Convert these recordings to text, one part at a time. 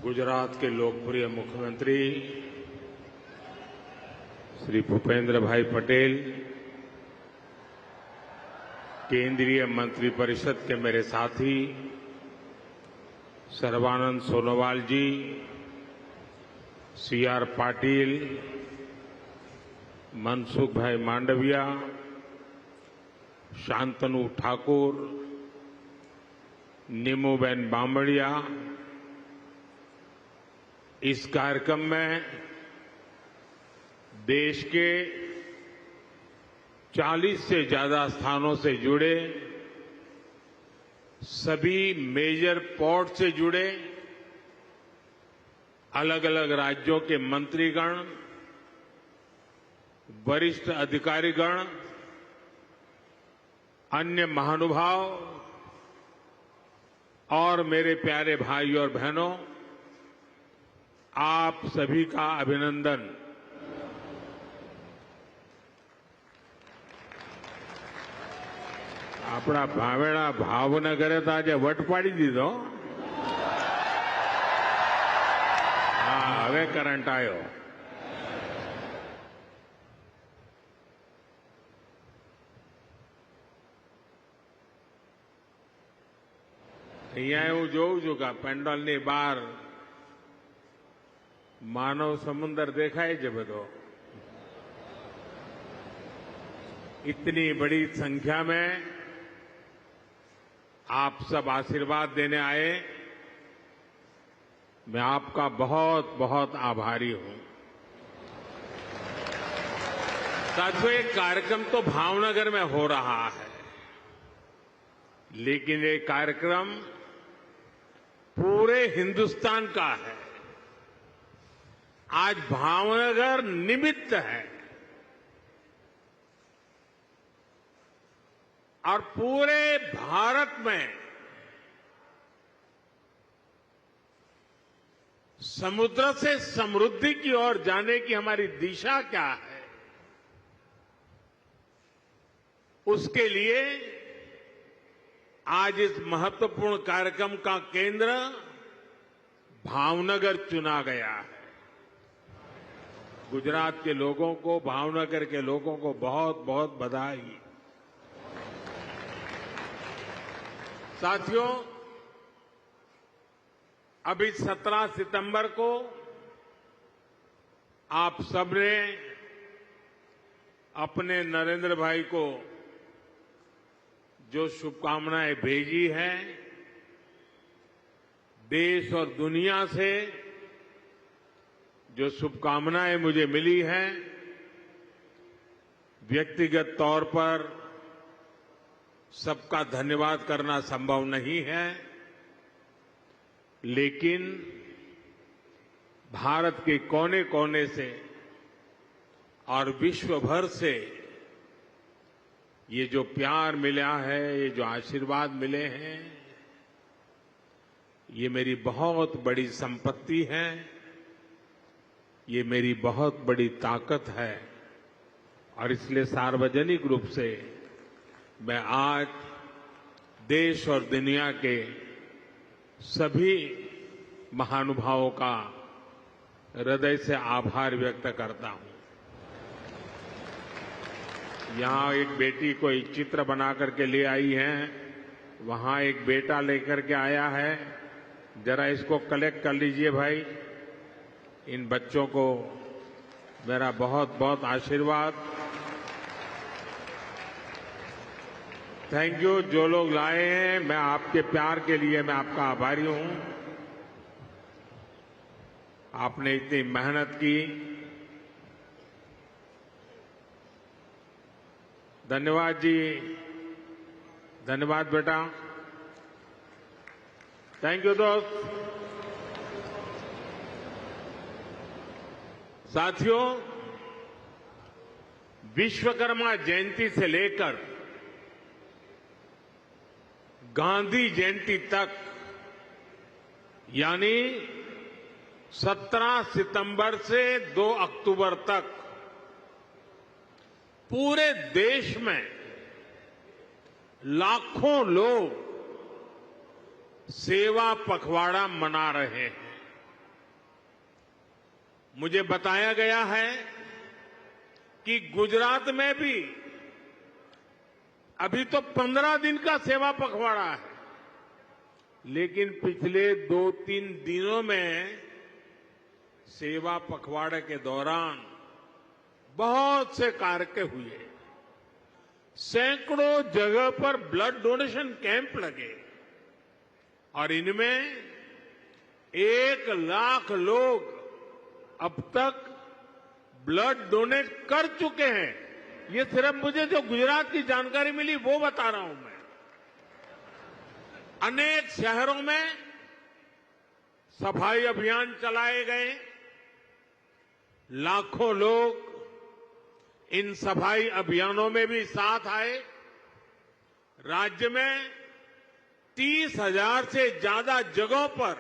गुजरात के लोकप्रिय मुख्यमंत्री श्री भूपेंद्र भाई पटेल, केंद्रीय मंत्रिपरिषद के मेरे साथी सर्बानंद सोनोवाल जी, सीआर पाटिल, मनसुख भाई मांडविया, शांतनु ठाकुर, नीमूबेन बामड़िया, इस कार्यक्रम में देश के 40 से ज्यादा स्थानों से जुड़े सभी मेजर पोर्ट से जुड़े अलग अलग राज्यों के मंत्रीगण, वरिष्ठ अधिकारीगण, अन्य महानुभाव और मेरे प्यारे भाई और बहनों, आप सभी का अभिनंदन। આપણા ભાવેણા ભાવનગરે તો આજે વટ પાડી દીધો. હા, હવે કરંટ આવ્યો. અહીંયા હું જોઉં છું કે પેન્ડોલની બહાર માનવ સમુદ્ર દેખાય છે બધો. इतनी बड़ी संख्या में आप सब आशीर्वाद देने आए, मैं आपका बहुत बहुत आभारी हूं। साथियों, ये कार्यक्रम तो भावनगर में हो रहा है, लेकिन ये कार्यक्रम पूरे हिंदुस्तान का है। आज भावनगर निमित्त है और पूरे भारत में समुद्र से समृद्धि की ओर जाने की हमारी दिशा क्या है, उसके लिए आज इस महत्वपूर्ण कार्यक्रम का केंद्र भावनगर चुना गया है। गुजरात के लोगों को, भावनगर के लोगों को बहुत बहुत बधाई। साथियों, अभी 17 सितंबर को आप सबने अपने नरेंद्र भाई को जो शुभकामनाएं भेजी हैं, देश और दुनिया से जो शुभकामनाएं मुझे मिली हैं, व्यक्तिगत तौर पर सबका धन्यवाद करना संभव नहीं है, लेकिन भारत के कोने कोने से और विश्व भर से ये जो प्यार मिला है, ये जो आशीर्वाद मिले हैं, ये मेरी बहुत बड़ी संपत्ति है, ये मेरी बहुत बड़ी ताकत है। और इसलिए सार्वजनिक रूप से मैं आज देश और दुनिया के सभी महानुभावों का हृदय से आभार व्यक्त करता हूं। यहां एक बेटी कोई चित्र बना करके ले आई है, वहां एक बेटा लेकर के आया है। जरा इसको कलेक्ट कर लीजिए भाई। इन बच्चों को मेरा बहुत बहुत आशीर्वाद। Thank you. जो लोग लाए हैं, मैं आपके प्यार के लिए मैं आपका आभारी हूं। आपने इतनी मेहनत की, धन्यवाद जी, धन्यवाद बेटा। थैंक यू दोस्त। साथियों, विश्वकर्मा जयंती से लेकर गांधी जयंती तक, यानी 17 सितंबर से 2 अक्टूबर तक पूरे देश में लाखों लोग सेवा पखवाड़ा मना रहे हैं। मुझे बताया गया है कि गुजरात में भी अभी तो 15 दिन का सेवा पखवाड़ा है, लेकिन पिछले 2-3 दिनों में सेवा पखवाड़े के दौरान बहुत से कार्यक्रम हुए। सैकड़ों जगह पर ब्लड डोनेशन कैंप लगे और इनमें 1 लाख लोग अब तक ब्लड डोनेट कर चुके हैं। ये सिर्फ मुझे जो गुजरात की जानकारी मिली वो बता रहा हूं मैं। अनेक शहरों में सफाई अभियान चलाए गए। लाखों लोग इन सफाई अभियानों में भी साथ आए। राज्य में 30,000 से ज्यादा जगहों पर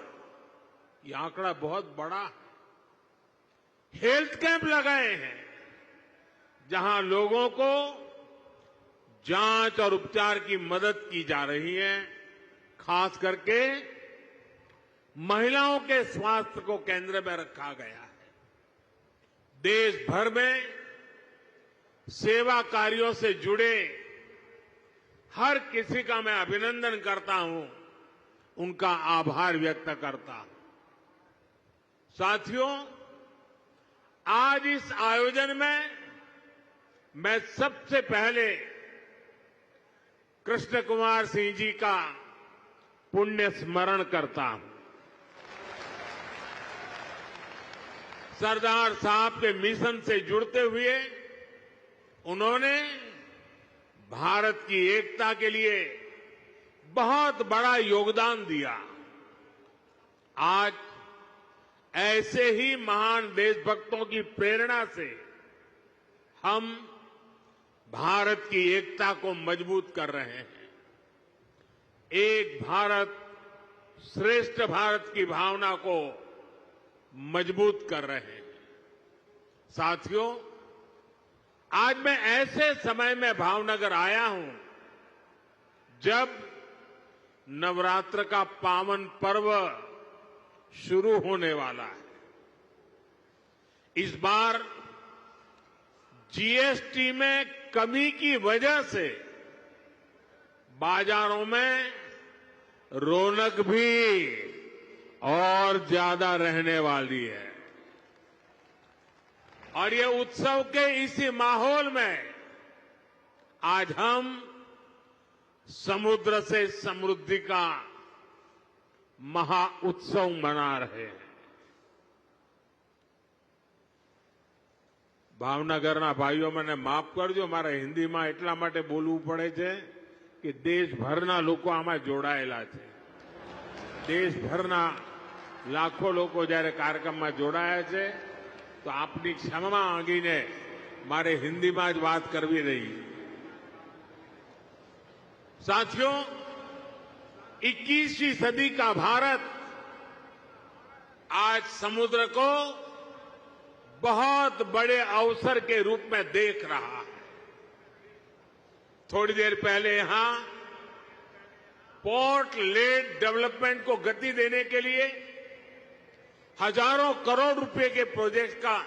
यह आंकड़ा बहुत बड़ा है। हेल्थ कैंप लगाए हैं जहां लोगों को जांच और उपचार की मदद की जा रही है। खास करके महिलाओं के स्वास्थ्य को केंद्र में रखा गया है। देश भर में सेवा कार्यों से जुड़े हर किसी का मैं अभिनंदन करता हूं, उनका आभार व्यक्त करता हूं। साथियों, आज इस आयोजन में मैं सबसे पहले कृष्ण कुमार सिंह जी का पुण्य स्मरण करता हूं। सरदार साहब के मिशन से जुड़ते हुए उन्होंने भारत की एकता के लिए बहुत बड़ा योगदान दिया। आज ऐसे ही महान देशभक्तों की प्रेरणा से हम भारत की एकता को मजबूत कर रहे हैं। एक भारत श्रेष्ठ भारत की भावना को मजबूत कर रहे हैं। साथियों, आज मैं ऐसे समय में भावनगर आया हूं जब नवरात्र का पावन पर्व शुरू होने वाला है। इस बार जीएसटी में कमी की वजह से बाजारों में रौनक भी और ज्यादा रहने वाली है और ये उत्सव के इसी माहौल में आज हम समुद्र से समृद्धि का महा उत्सव मना रहे हैं। ભાવનગરના ભાઈઓ મને માફ કરજો, મારે હિન્દીમાં એટલા માટે બોલવું પડે છે કે દેશભરના લોકો આમાં જોડાયેલા છે। દેશભરના લાખો લોકો જ્યારે કાર્યક્રમમાં જોડાયા છે તો આપની ક્ષમા માંગીને મારે હિન્દીમાં જ વાત કરવી રહી। साथियों, 21वीं सदी का भारत आज समुद्र को बहुत बड़े अवसर के रूप में देख रहा है। थोड़ी देर पहले यहां पोर्ट लेड डेवलपमेंट को गति देने के लिए हजारों करोड़ रुपए के प्रोजेक्ट का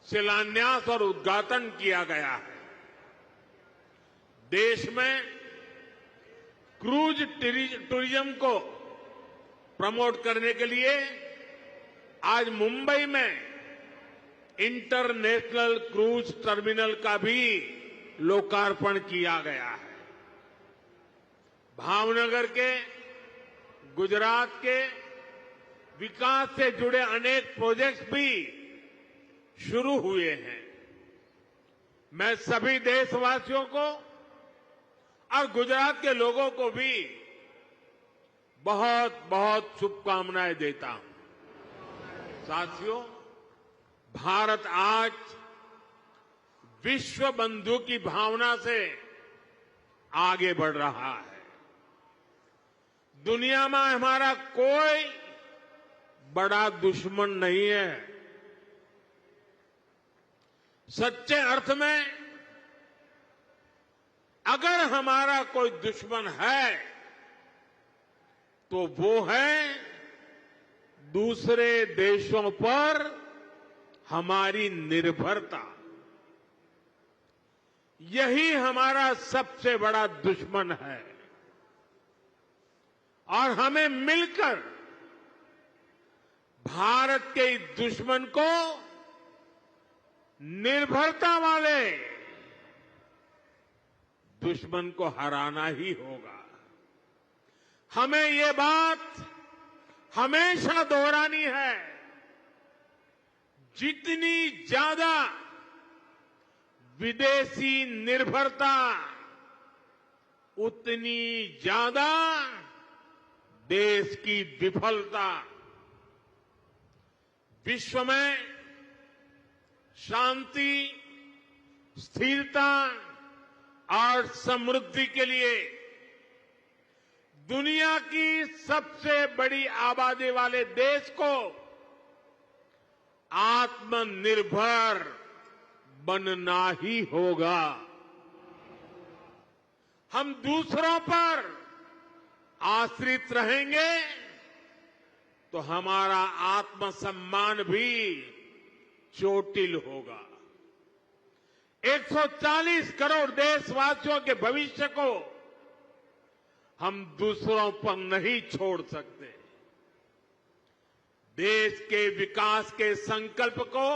शिलान्यास और उद्घाटन किया गया है। देश में क्रूज टूरिज्म को प्रमोट करने के लिए आज मुंबई में इंटरनेशनल क्रूज टर्मिनल का भी लोकार्पण किया गया है। भावनगर के, गुजरात के विकास से जुड़े अनेक प्रोजेक्ट्स भी शुरू हुए हैं। मैं सभी देशवासियों को और गुजरात के लोगों को भी बहुत बहुत शुभकामनाएं देता हूं। साथियों, भारत आज विश्व बंधु की भावना से आगे बढ़ रहा है। दुनिया में हमारा कोई बड़ा दुश्मन नहीं है। सच्चे अर्थ में अगर हमारा कोई दुश्मन है तो वो है दूसरे देशों पर हमारी निर्भरता, यही हमारा सबसे बड़ा दुश्मन है। और हमें मिलकर भारत के इस दुश्मन को निर्भरता वाले दुश्मन को हराना ही होगा। हमें ये बात हमेशा दोहरानी है, जितनी ज्यादा विदेशी निर्भरता, उतनी ज्यादा देश की विफलता। विश्व में शांति, स्थिरता और समृद्धि के लिए दुनिया की सबसे बड़ी आबादी वाले देश को आत्मनिर्भर बनना ही होगा। हम दूसरों पर आश्रित रहेंगे तो हमारा आत्मसम्मान भी चोटिल होगा। 140 करोड़ देशवासियों के भविष्य को हम दूसरों पर नहीं छोड़ सकते। देश के विकास के संकल्प को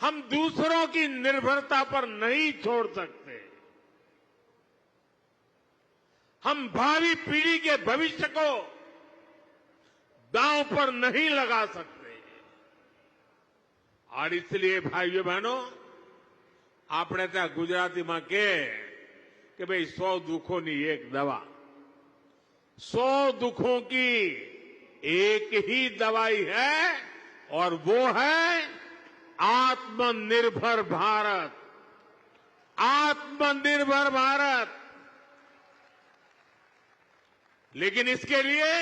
हम दूसरों की निर्भरता पर नहीं छोड़ सकते। हम भावी पीढ़ी के भविष्य को दांव पर नहीं लगा सकते। और इसलिए भाइयों बहनों, આપણે ત્યાં ગુજરાતીમાં કે ભાઈ 100 દુઃખોની એક દવા, 100 दुखों की एक ही दवाई है और वो है आत्मनिर्भर भारत। आत्मनिर्भर भारत। लेकिन इसके लिए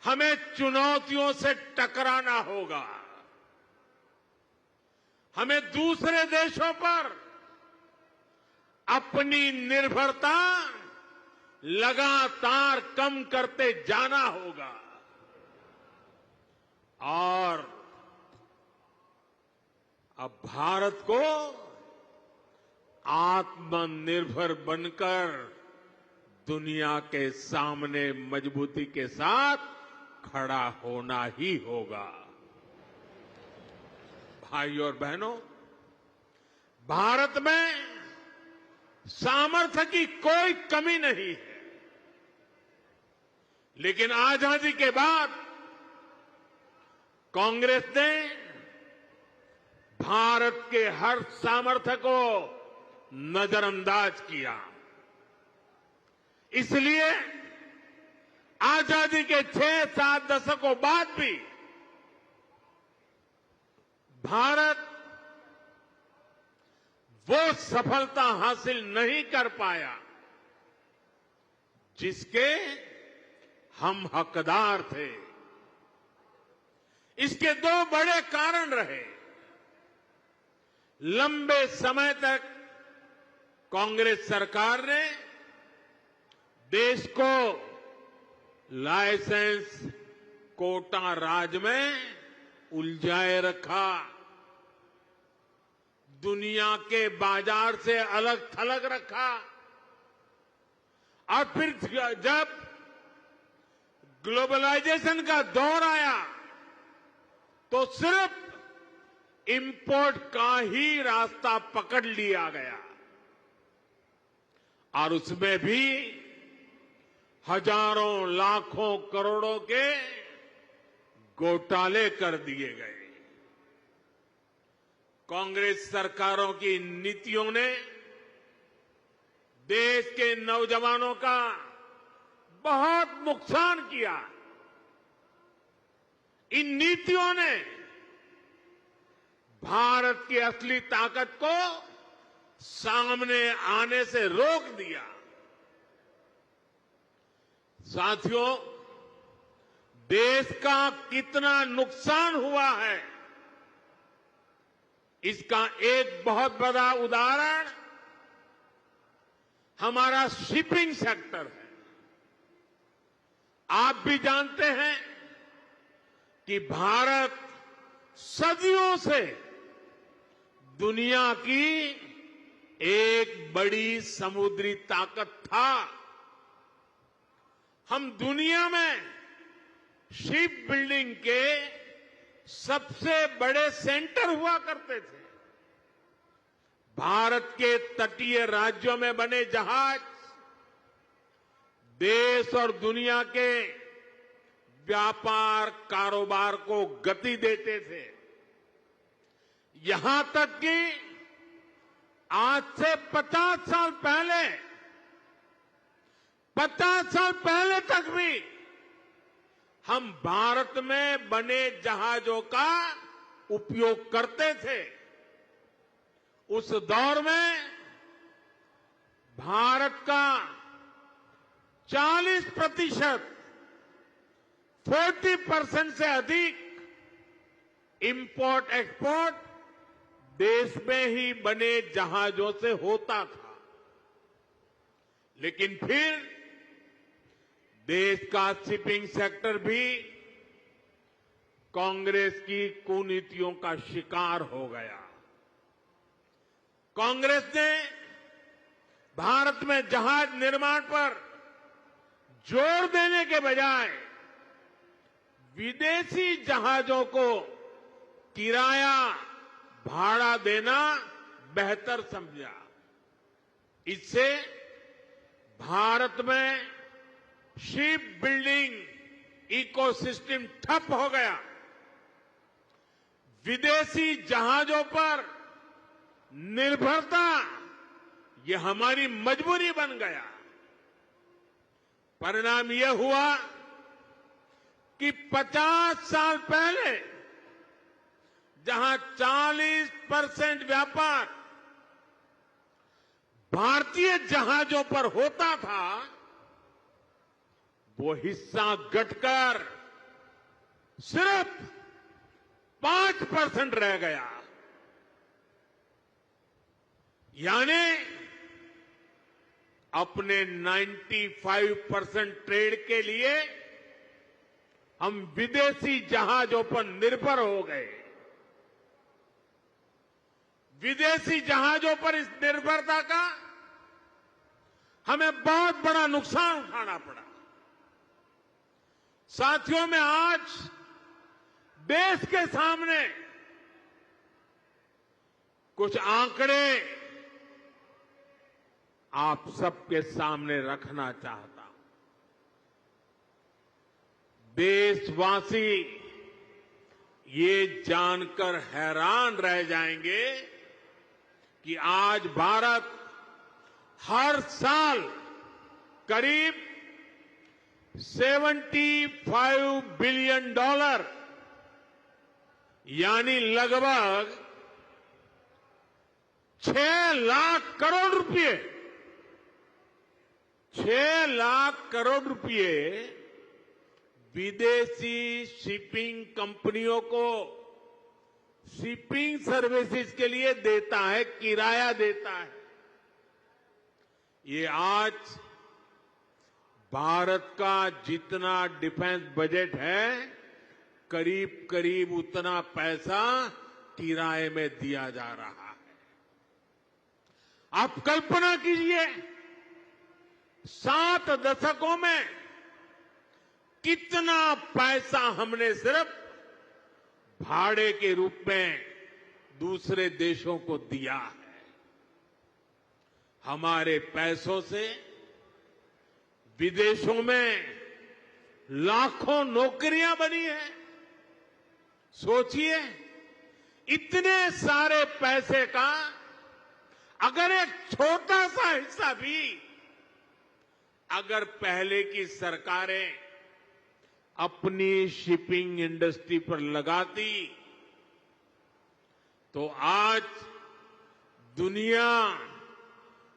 हमें चुनौतियों से टकराना होगा। हमें दूसरे देशों पर अपनी निर्भरता लगातार कम करते जाना होगा और अब भारत को आत्मनिर्भर बनकर दुनिया के सामने मजबूती के साथ खड़ा होना ही होगा। भाइयों और बहनों, भारत में सामर्थ्य की कोई कमी नहीं है, लेकिन आजादी के बाद कांग्रेस ने भारत के हर सामर्थ्य को नजरअंदाज किया। इसलिए आजादी के 6-7 दशकों बाद भी भारत वो सफलता हासिल नहीं कर पाया जिसके हम हकदार थे। इसके 2 बड़े कारण रहे। लंबे समय तक कांग्रेस सरकार ने देश को लाइसेंस कोटा राज में उलझाए रखा। दुनिया के बाजार से अलग थलग रखा। और फिर जब ग्लोबलाइजेशन का दौर आया तो सिर्फ इंपोर्ट का ही रास्ता पकड़ लिया गया और उसमें भी हजारों लाखों करोड़ों के घोटाले कर दिए गए। कांग्रेस सरकारों की नीतियों ने देश के नौजवानों का बहुत नुकसान किया। इन नीतियों ने भारत की असली ताकत को सामने आने से रोक दिया। साथियों, देश का कितना नुकसान हुआ है, इसका एक बहुत बड़ा उदाहरण हमारा शिपिंग सेक्टर है। आप भी जानते हैं कि भारत सदियों से दुनिया की एक बड़ी समुद्री ताकत था। हम दुनिया में शिप बिल्डिंग के सबसे बड़े सेंटर हुआ करते थे। भारत के तटीय राज्यों में बने जहाज देश और दुनिया के व्यापार कारोबार को गति देते थे। यहां तक कि आज से 50 साल पहले तक भी हम भारत में बने जहाजों का उपयोग करते थे। उस दौर में भारत का 40% 40% से अधिक इंपोर्ट एक्सपोर्ट देश में ही बने जहाजों से होता था। लेकिन फिर देश का शिपिंग सेक्टर भी कांग्रेस की कुनीतियों का शिकार हो गया। कांग्रेस ने भारत में जहाज निर्माण पर जोर देने के बजाय विदेशी जहाजों को किराया भाड़ा देना बेहतर समझा। इससे भारत में शिप बिल्डिंग इकोसिस्टम ठप हो गया। विदेशी जहाजों पर निर्भरता यह हमारी मजबूरी बन गया। परिणाम यह हुआ कि 50 साल पहले जहां 40% व्यापार भारतीय जहाजों पर होता था, वो हिस्सा घटकर सिर्फ 5% रह गया। यानी अपने 95% ट्रेड के लिए हम विदेशी जहाजों पर निर्भर हो गए। विदेशी जहाजों पर इस निर्भरता का हमें बहुत बड़ा नुकसान उठाना पड़ा। साथियों, में आज देश के सामने कुछ आंकड़े आप सबके सामने रखना चाहता हूं। देशवासी ये जानकर हैरान रह जाएंगे कि आज भारत हर साल करीब $75 बिलियन यानी लगभग 6 लाख करोड़ रुपए 6 लाख करोड़ रुपए विदेशी शिपिंग कंपनियों को शिपिंग सर्विसेज के लिए देता है, किराया देता है। ये आज भारत का जितना डिफेंस बजट है, करीब करीब उतना पैसा किराए में दिया जा रहा है। आप कल्पना कीजिए 7 दशकों में कितना पैसा हमने सिर्फ भाड़े के रूप में दूसरे देशों को दिया है। हमारे पैसों से विदेशों में लाखों नौकरियां बनी हैं। सोचिए, इतने सारे पैसे का अगर एक छोटा सा हिस्सा भी अगर पहले की सरकारें अपनी शिपिंग इंडस्ट्री पर लगाती तो आज दुनिया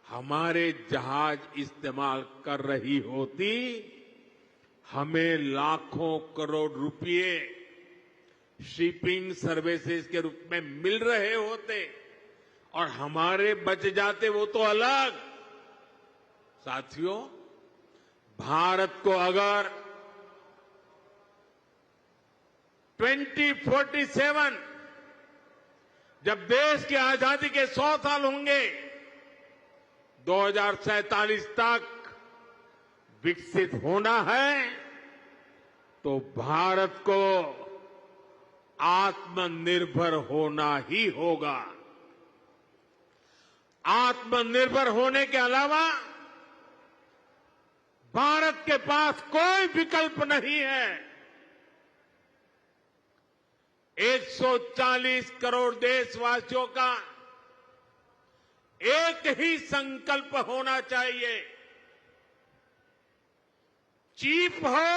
हमारे जहाज इस्तेमाल कर रही होती, हमें लाखों करोड़ रुपए शिपिंग सर्विसेज के रूप में मिल रहे होते और हमारे बच जाते वो तो अलग। साथियों, भारत को अगर 2047 जब देश की आजादी के 100 साल होंगे, 2047 तक विकसित होना है, तो भारत को आत्मनिर्भर होना ही होगा। आत्मनिर्भर होने के अलावा भारत के पास कोई विकल्प नहीं है। 140 करोड़ देशवासियों का एक ही संकल्प होना चाहिए। चीप हो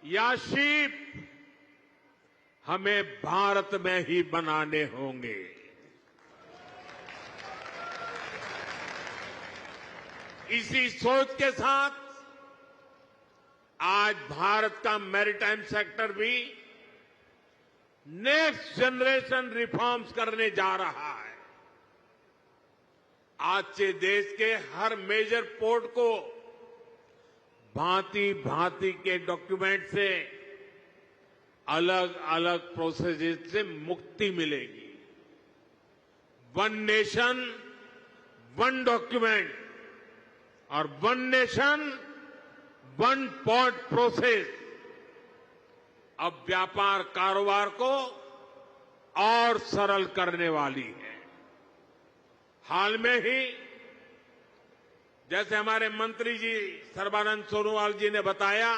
या शीप, हमें भारत में ही बनाने होंगे। इसी सोच के साथ आज भारत का मैरीटाइम सेक्टर भी नेक्स्ट जनरेशन रिफॉर्म्स करने जा रहा है। आज से देश के हर मेजर पोर्ट को भांति भांति के डॉक्यूमेंट से, अलग अलग प्रोसेस से मुक्ति मिलेगी। वन नेशन वन डॉक्यूमेंट और one nation one port process अब व्यापार कारोबार को और सरल करने वाली है। हाल में ही जैसे हमारे मंत्री जी सर्बानंद सोनोवाल जी ने बताया,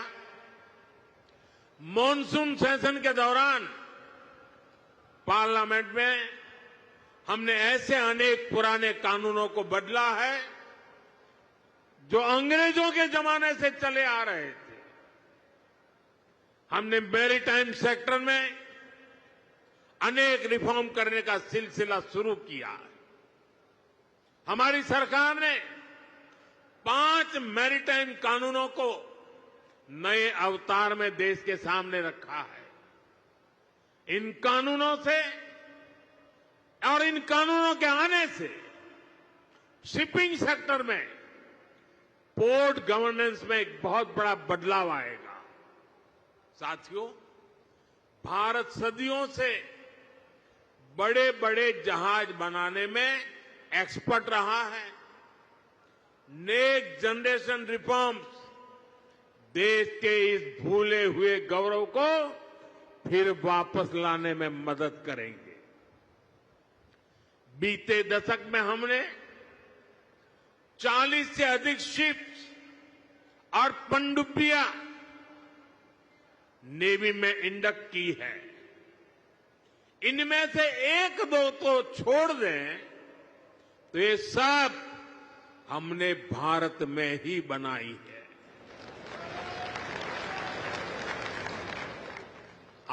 मॉनसून सेशन के दौरान पार्लियामेंट में हमने ऐसे अनेक पुराने कानूनों को बदला है जो अंग्रेजों के जमाने से चले आ रहे थे। हमने मैरीटाइम सेक्टर में अनेक रिफॉर्म करने का सिलसिला शुरू किया है। हमारी सरकार ने 5 मैरीटाइम कानूनों को नए अवतार में देश के सामने रखा है। इन कानूनों से और इन कानूनों के आने से शिपिंग सेक्टर में, पोर्ट गवर्नेंस में एक बहुत बड़ा बदलाव आएगा। साथियों, भारत सदियों से बड़े बड़े जहाज बनाने में एक्सपर्ट रहा है। नेक्स्ट जनरेशन रिफॉर्म्स देश के इस भूले हुए गौरव को फिर वापस लाने में मदद करेंगे। बीते दशक में हमने 40 से अधिक शिप्स और पनडुब्बियां नेवी में इंडक्ट की है। इनमें से 1-2 तो छोड़ दें तो ये सब हमने भारत में ही बनाई है।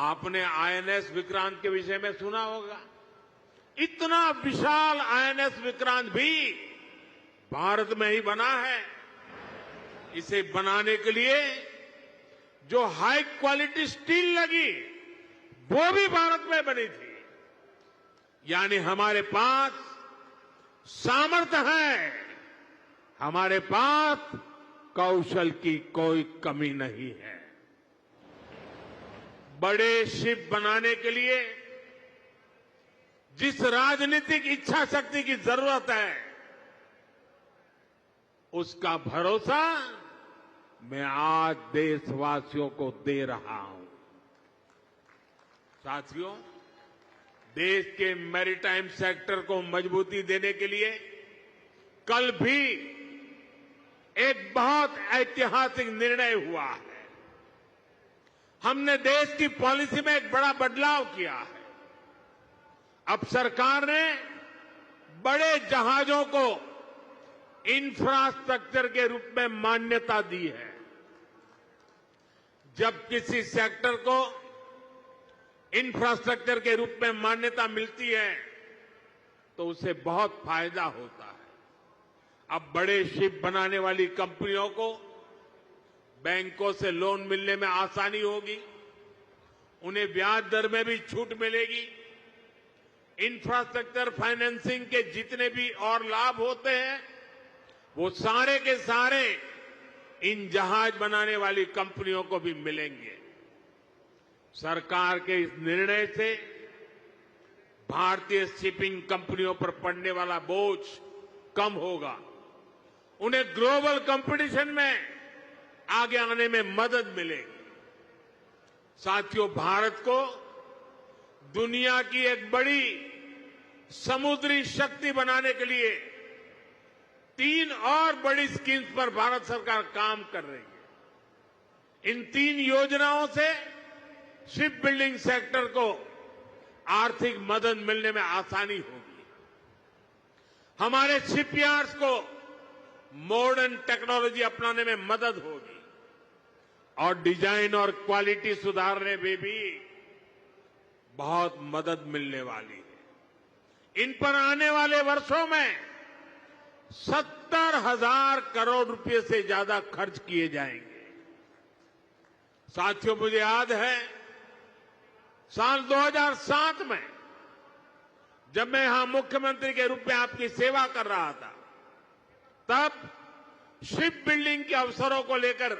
आपने आईएनएस विक्रांत के विषय में सुना होगा। इतना विशाल आईएनएस विक्रांत भी भारत में ही बना है। इसे बनाने के लिए जो हाई क्वालिटी स्टील लगी, वो भी भारत में बनी थी। यानी हमारे पास सामर्थ्य है, हमारे पास कौशल की कोई कमी नहीं है। बड़े शिप बनाने के लिए जिस राजनीतिक इच्छा शक्ति की जरूरत है, उसका भरोसा मैं आज देशवासियों को दे रहा हूं। साथियों, देश के मैरीटाइम सेक्टर को मजबूती देने के लिए कल भी एक बहुत ऐतिहासिक निर्णय हुआ है। हमने देश की पॉलिसी में एक बड़ा बदलाव किया है। अब सरकार ने बड़े जहाजों को इंफ्रास्ट्रक्चर के रूप में मान्यता दी है। जब किसी सेक्टर को इंफ्रास्ट्रक्चर के रूप में मान्यता मिलती है तो उसे बहुत फायदा होता है। अब बड़े शिप बनाने वाली कंपनियों को बैंकों से लोन मिलने में आसानी होगी, उन्हें ब्याज दर में भी छूट मिलेगी। इंफ्रास्ट्रक्चर फाइनेंसिंग के जितने भी और लाभ होते हैं, वो सारे के सारे इन जहाज बनाने वाली कंपनियों को भी मिलेंगे। सरकार के इस निर्णय से भारतीय शिपिंग कंपनियों पर पड़ने वाला बोझ कम होगा, उन्हें ग्लोबल कंपटीशन में आगे आने में मदद मिलेगी। साथियों, भारत को दुनिया की एक बड़ी समुद्री शक्ति बनाने के लिए 3 और बड़ी स्कीम्स पर भारत सरकार काम कर रही है। इन 3 योजनाओं से शिप बिल्डिंग सेक्टर को आर्थिक मदद मिलने में आसानी होगी। हमारे शिपयार्ड्स को मॉडर्न टेक्नोलॉजी अपनाने में मदद होगी और डिजाइन और क्वालिटी सुधारने में भी बहुत मदद मिलने वाली है। इन पर आने वाले वर्षों में 70,000 करोड़ रुपए से ज्यादा खर्च किए जाएंगे। साथियों, मुझे याद है साल 2007 में जब मैं यहां मुख्यमंत्री के रूप में आपकी सेवा कर रहा था, तब शिप बिल्डिंग के अवसरों को लेकर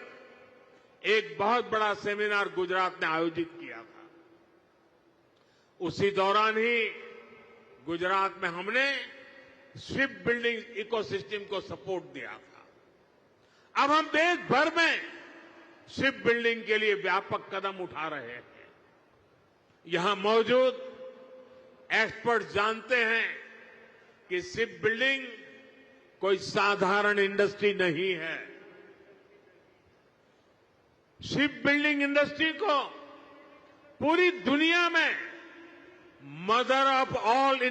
एक बहुत बड़ा सेमिनार गुजरात ने आयोजित किया था। उसी दौरान ही गुजरात में हमने शिप बिल्डिंग इकोसिस्टम को सपोर्ट दिया था। अब हम देश भर में शिप बिल्डिंग के लिए व्यापक कदम उठा रहे हैं। यहां मौजूद एक्सपर्ट जानते हैं कि शिप बिल्डिंग कोई साधारण इंडस्ट्री नहीं है। शिप बिल्डिंग इंडस्ट्री को पूरी दुनिया में मदर ऑफ ऑल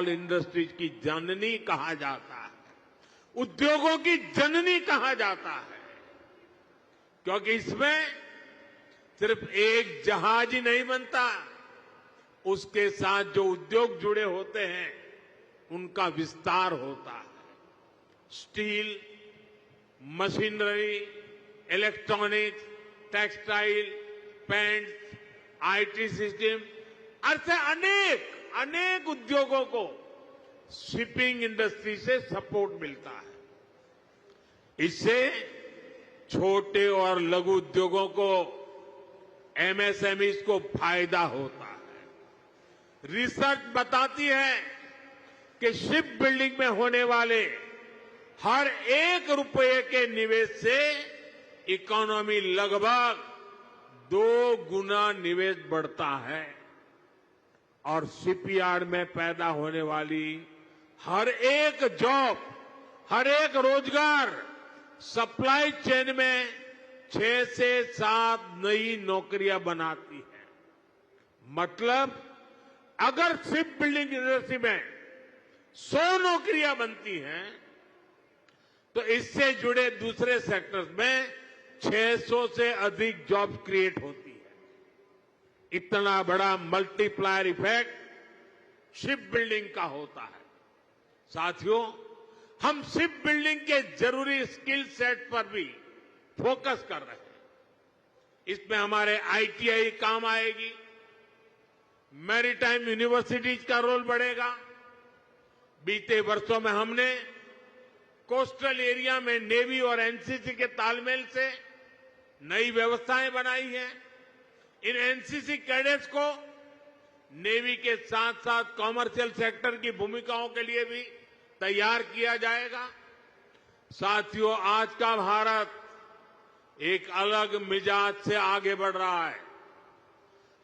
इंडस्ट्रीज की जननी कहा जाता है, उद्योगों की जननी कहा जाता है, क्योंकि इसमें सिर्फ एक जहाज ही नहीं बनता, उसके साथ जो उद्योग जुड़े होते हैं उनका विस्तार होता है। Steel, machinery, electronics, textile, paints, IT system, ऐसे अनेक उद्योगों को शिपिंग इंडस्ट्री से सपोर्ट मिलता है। इससे छोटे और लघु उद्योगों को, एमएसएमईज को फायदा होता है। रिसर्च बताती है कि शिप बिल्डिंग में होने वाले हर 1 रुपये के निवेश से इकोनॉमी लगभग 2 गुना निवेश बढ़ता है और शिपयार्ड में पैदा होने वाली हर एक जॉब, हर एक रोजगार सप्लाई चेन में 6 से 7 नई नौकरियां बनाती है। मतलब अगर शिप बिल्डिंग इंडस्ट्री में 100 नौकरियां बनती हैं तो इससे जुड़े दूसरे सेक्टर्स में 600 से अधिक जॉब क्रिएट होती है। इतना बड़ा मल्टीप्लायर इफेक्ट शिप बिल्डिंग का होता है। साथियों, हम शिप बिल्डिंग के जरूरी स्किल सेट पर भी फोकस कर रहे हैं। इसमें हमारे आईटीआई काम आएगी, मैरीटाइम यूनिवर्सिटीज का रोल बढ़ेगा। बीते वर्षों में हमने कोस्टल एरिया में नेवी और एनसीसी के तालमेल से नई व्यवस्थाएं बनाई हैं। इन एनसीसी कैडेट्स को नेवी के साथ साथ कॉमर्शियल सेक्टर की भूमिकाओं के लिए भी तैयार किया जाएगा। साथियों, आज का भारत एक अलग मिजाज से आगे बढ़ रहा है।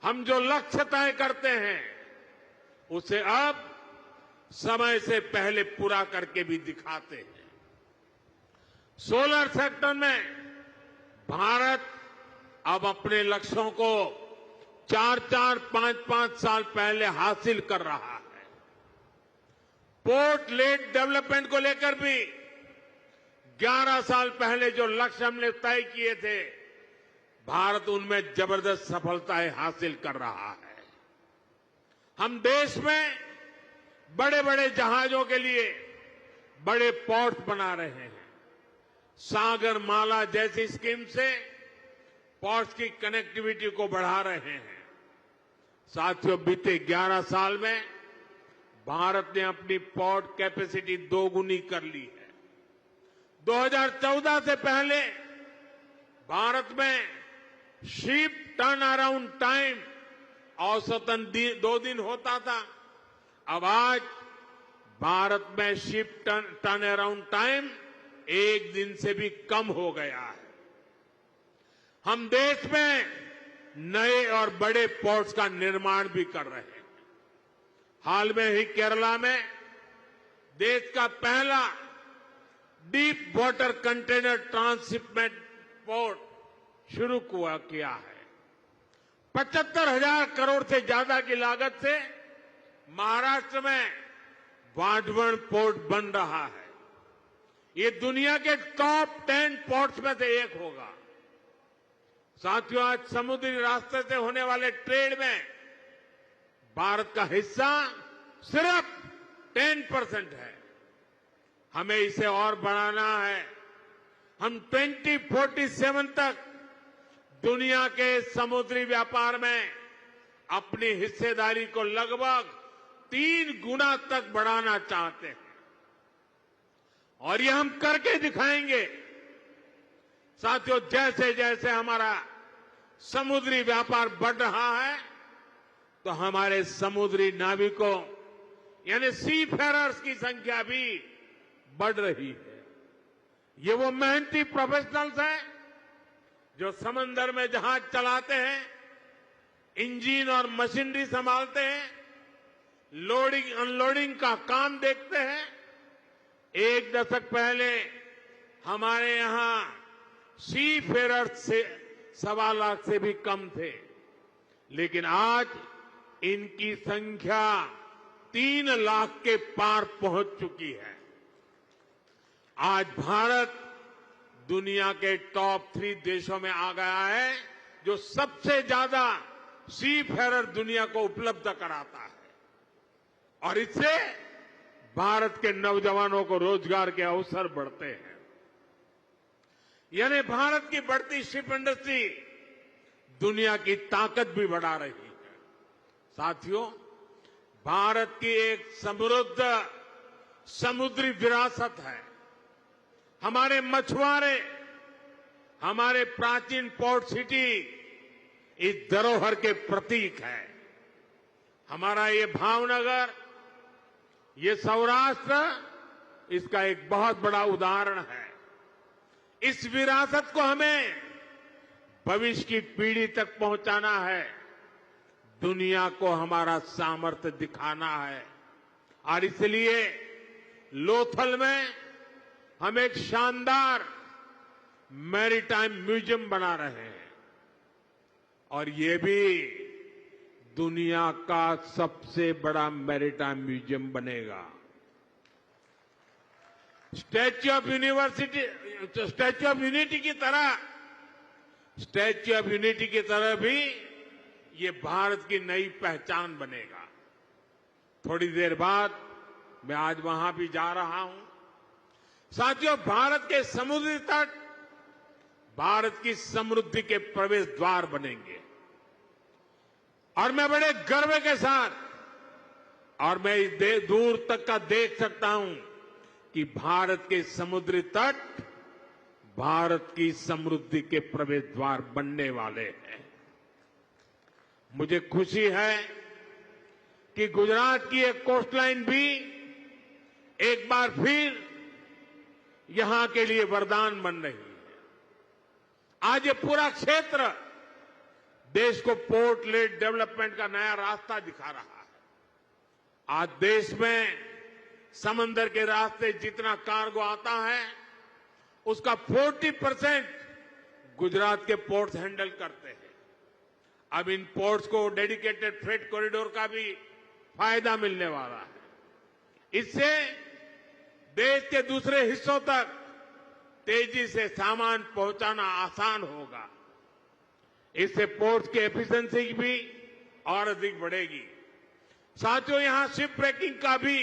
हम जो लक्ष्य तय करते हैं उसे अब समय से पहले पूरा करके भी दिखाते हैं। सोलर सेक्टर में भारत अब अपने लक्ष्यों को 4-4, 5-5 साल पहले हासिल कर रहा है। पोर्ट लेड डेवलपमेंट को लेकर भी 11 साल पहले जो लक्ष्य हमने तय किए थे, भारत उनमें जबरदस्त सफलताएं हासिल कर रहा है। हम देश में बड़े बड़े जहाजों के लिए बड़े पोर्ट बना रहे हैं। सागर माला जैसी स्कीम से पोर्ट्स की कनेक्टिविटी को बढ़ा रहे हैं। साथियों, बीते 11 साल में भारत ने अपनी पोर्ट कैपेसिटी 2 गुनी कर ली है। 2014 से पहले भारत में शिप टर्न अराउंड टाइम औसतन 2 दिन होता था। अब आज भारत में शिप टर्न अराउंड टाइम 1 दिन से भी कम हो गया है। हम देश में नए और बड़े पोर्ट्स का निर्माण भी कर रहे हैं। हाल में ही केरला में देश का पहला deep water container transshipment port शुरू किया है। 75,000 करोड़ से ज्यादा की लागत से महाराष्ट्र में वाढवण पोर्ट बन रहा है। ये दुनिया के टॉप 10 पोर्ट्स में से एक होगा। साथियों, आज समुद्री रास्ते से होने वाले ट्रेड में भारत का हिस्सा सिर्फ 10% है। हमें इसे और बढ़ाना है। हम 2047 तक दुनिया के समुद्री व्यापार में अपनी हिस्सेदारी को लगभग 3 गुना तक बढ़ाना चाहते हैं और ये हम करके दिखाएंगे। साथियों, जैसे जैसे हमारा समुद्री व्यापार बढ़ रहा है तो हमारे समुद्री नाविकों यानी सी फेरर्स की संख्या भी बढ़ रही है। ये वो मेहनती प्रोफेशनल्स हैं जो समंदर में जहाज चलाते हैं, इंजन और मशीनरी संभालते हैं, लोडिंग अनलोडिंग का काम देखते हैं। 1 दशक पहले हमारे यहां सी फेरर्स से 1.25 लाख से भी कम थे, लेकिन आज इनकी संख्या 3 लाख के पार पहुंच चुकी है। आज भारत दुनिया के टॉप 3 देशों में आ गया है जो सबसे ज्यादा सी फेरर दुनिया को उपलब्ध कराता है और इससे भारत के नौजवानों को रोजगार के अवसर बढ़ते हैं। यानी भारत की बढ़ती शिप इंडस्ट्री दुनिया की ताकत भी बढ़ा रही है। साथियों, भारत की एक समृद्ध समुद्री विरासत है। हमारे मछुआरे, हमारे प्राचीन पोर्ट सिटी इस धरोहर के प्रतीक है। हमारा ये भावनगर, ये सौराष्ट्र इसका एक बहुत बड़ा उदाहरण है। इस विरासत को हमें भविष्य की पीढ़ी तक पहुंचाना है। दुनिया को हमारा सामर्थ्य दिखाना है और इसलिए लोथल में हम एक शानदार मैरीटाइम म्यूजियम बना रहे हैं और ये भी दुनिया का सबसे बड़ा मैरीटाइम म्यूजियम बनेगा। स्टैच्यू ऑफ यूनिटी की तरह भी ये भारत की नई पहचान बनेगा। थोड़ी देर बाद मैं आज वहां भी जा रहा हूं। साथियों, भारत के समुद्री तट भारत की समृद्धि के प्रवेश द्वार बनेंगे और मैं बड़े गर्व के साथ और मैं दूर तक का देख सकता हूं कि भारत के समुद्री तट भारत की समृद्धि के प्रवेश द्वार बनने वाले हैं। मुझे खुशी है कि गुजरात की एक कोस्टलाइन भी एक बार फिर यहां के लिए वरदान बन रही है। आज ये पूरा क्षेत्र देश को पोर्ट लेड डेवलपमेंट का नया रास्ता दिखा रहा है। आज देश में समंदर के रास्ते जितना कार्गो आता है उसका 40% गुजरात के पोर्ट्स हैंडल करते हैं। अब इन पोर्ट्स को डेडिकेटेड फ्रेट कॉरिडोर का भी फायदा मिलने वाला है। इससे देश के दूसरे हिस्सों तक तेजी से सामान पहुंचाना आसान होगा। इससे पोर्ट्स की एफिशिएंसी भी और अधिक बढ़ेगी। साथियों, यहां शिप ब्रेकिंग का भी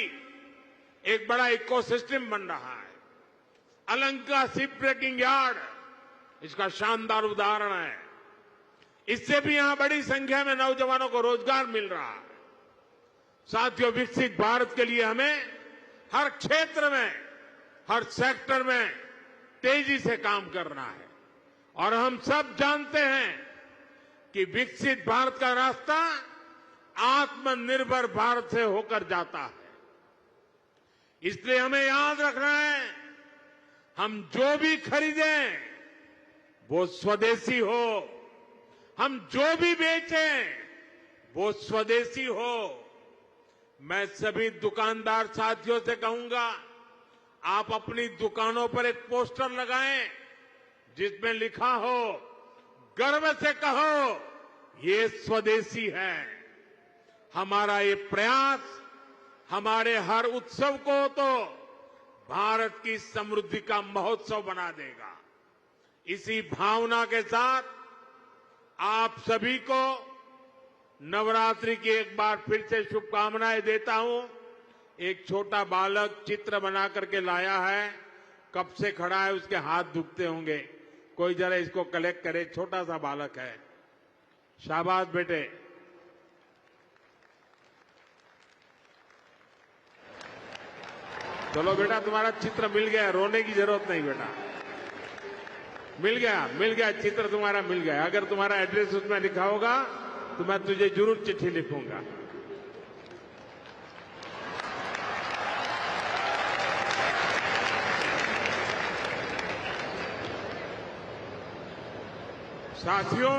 एक बड़ा इकोसिस्टम बन रहा है। अलंका शिप ब्रेकिंग यार्ड इसका शानदार उदाहरण है। इससे भी यहां बड़ी संख्या में नौजवानों को रोजगार मिल रहा है। साथियों, विकसित भारत के लिए हमें हर क्षेत्र में, हर सेक्टर में तेजी से काम करना है और हम सब जानते हैं कि विकसित भारत का रास्ता आत्मनिर्भर भारत से होकर जाता है। इसलिए हमें याद रखना है, हम जो भी खरीदें वो स्वदेशी हो, हम जो भी बेचें वो स्वदेशी हो। मैं सभी दुकानदार साथियों से कहूंगा, आप अपनी दुकानों पर एक पोस्टर लगाएं जिसमें लिखा हो, गर्व से कहो ये स्वदेशी है। हमारा ये प्रयास हमारे हर उत्सव को तो भारत की समृद्धि का महोत्सव बना देगा। इसी भावना के साथ आप सभी को नवरात्रि की एक बार फिर से शुभकामनाएं देता हूं। एक छोटा बालक चित्र बना करके लाया है, कब से खड़ा है, उसके हाथ दुखते होंगे, कोई जरा इसको कलेक्ट करे। छोटा सा बालक है, शाबाश बेटे। चलो बेटा, तुम्हारा चित्र मिल गया, रोने की जरूरत नहीं बेटा, मिल गया चित्र तुम्हारा मिल गया। अगर तुम्हारा एड्रेस उसमें लिखा होगा तो मैं तुझे जरूर चिट्ठी लिखूंगा। साथियों,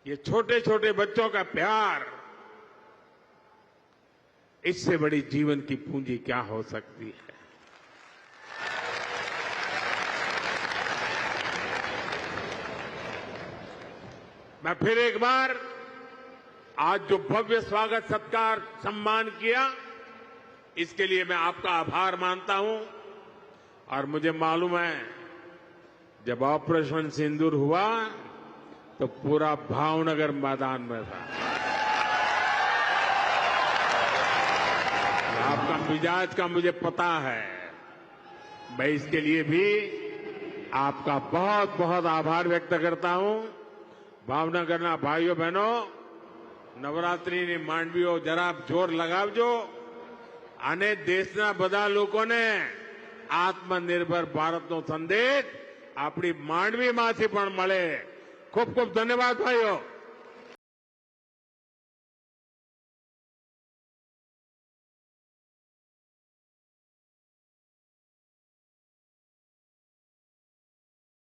ये छोटे छोटे बच्चों का प्यार, इससे बड़ी जीवन की पूंजी क्या हो सकती है। मैं फिर एक बार आज जो भव्य स्वागत सत्कार सम्मान किया, इसके लिए मैं आपका आभार मानता हूं। और मुझे मालूम है, जब ऑपरेशन सिंदूर हुआ तो पूरा भावनगर मैदान में था। आपका मिजाज का मुझे पता है। मैं इसके लिए भी आपका बहुत बहुत आभार व्यक्त करता हूं। भावनगરના ભાઈઓ બહેનો, નવરાત્રિની માંડવીઓ જરા જોર લગાવજો અને દેશના બધા લોકોને આત્મનિર્ભર ભારતનો સંદેશ આપણી માંડવીમાંથી પણ મળે। ખૂબ ખૂબ ધન્યવાદ ભાઈઓ।